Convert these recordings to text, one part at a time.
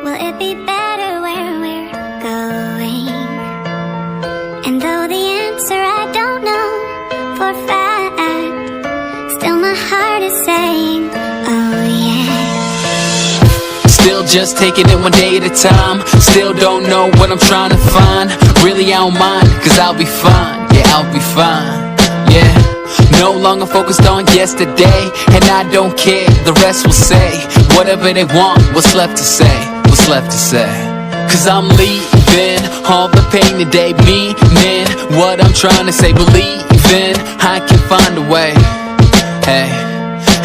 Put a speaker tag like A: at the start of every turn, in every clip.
A: Will it be better where we're going? And though the answer I don't know for fact, still my heart is saying, oh yeah.
B: Still just taking it one day at a time. Still don't know what I'm trying to find. Really I don't mind, cause I'll be fine. Yeah, I'll be fine. Yeah. No longer focused on yesterday, and I don't care, the rest will say whatever they want, what's left to say, what's left to say. Cause I'm leaving all the pain today, meaning what I'm trying to say, believing I can find a way. Hey,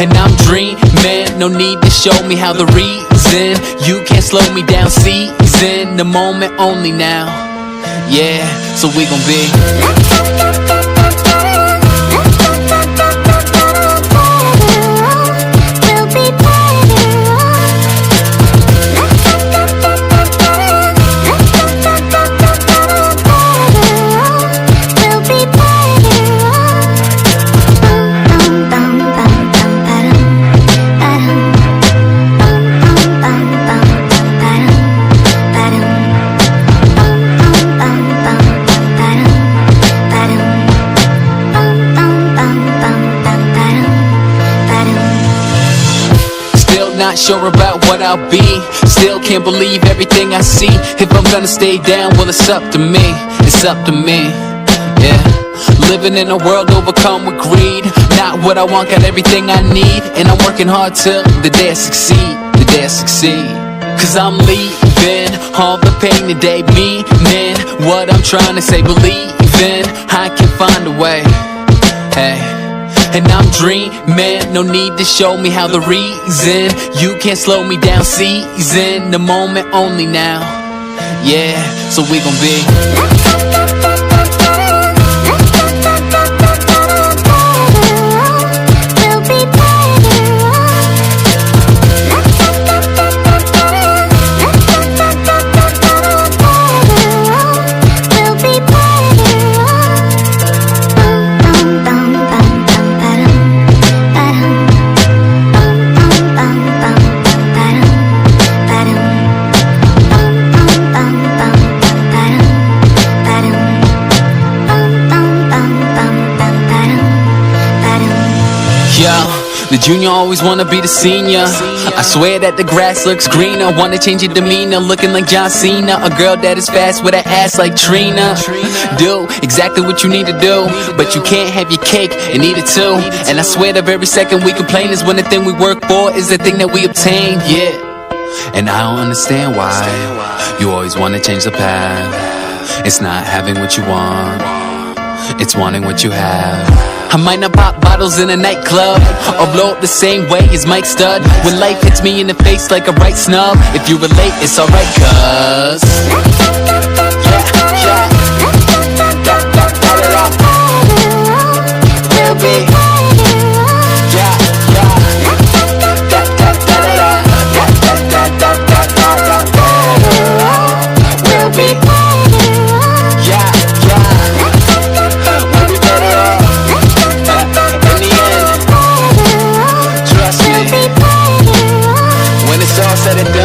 B: and I'm dreaming, no need to show me how the reason you can't slow me down, seizing the moment only now. Yeah, so we gon' be not sure about what I'll be. Still can't believe everything I see. If I'm gonna stay down, well it's up to me. It's up to me, yeah. Living in a world overcome with greed. Not what I want, got everything I need. And I'm working hard till the day I succeed. The day I succeed. Cause I'm leaving all the pain today, meaning what I'm trying to say, believing I can find a way. Hey, and I'm dreaming, no need to show me how the reason you can't slow me down, seizing the moment only now. Yeah, so we gon' be the junior always wanna be the senior. I swear that the grass looks greener. Wanna change your demeanor, looking like John Cena. A girl that is fast with an ass like Trina. Do exactly what you need to do, but you can't have your cake and eat it too. And I swear the very second we complain is when the thing we work for is the thing that we obtain. Yeah, and I don't understand why you always wanna change the path. It's not having what you want, it's wanting what you have. I might not pop bottles in a nightclub or blow up the same way as Mike Stud. When life hits me in the face like a right snub, if you relate, it's alright, cuz we'll be said it done.